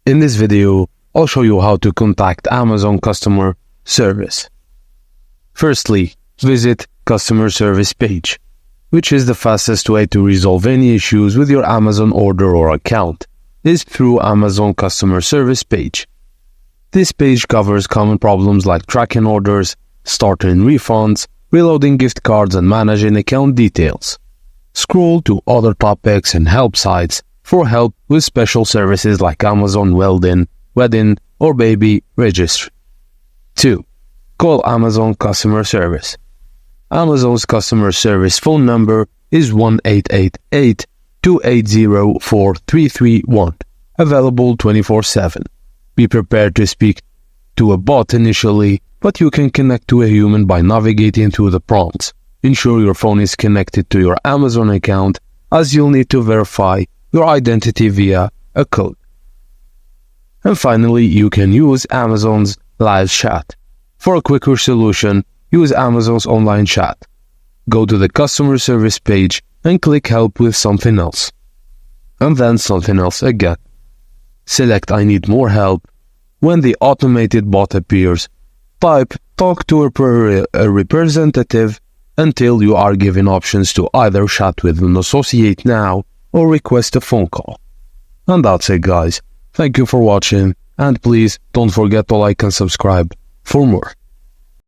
In this video, I'll show you how to contact Amazon customer service. Firstly, visit customer service page, which is the fastest way to resolve any issues with your Amazon order or account, is through Amazon customer service page. This page covers common problems like tracking orders, starting refunds, reloading gift cards, and managing account details. Scroll to other topics and help sites for help with special services like Amazon Wedding, or Baby Registry. 2. Call Amazon customer service. Amazon's customer service phone number is 1-888-280-4331, available 24/7. Be prepared to speak to a bot initially, but you can connect to a human by navigating through the prompts. Ensure your phone is connected to your Amazon account, as you'll need to verify your identity via a code. And finally, you can use Amazon's live chat. For a quicker solution, use Amazon's online chat. Go to the customer service page and click help with something else. And then something else again. Select I need more help. When the automated bot appears, type talk to a representative until you are given options to either chat with an associate now or request a phone call. And that's it, guys. Thank you for watching, and please don't forget to like and subscribe for more.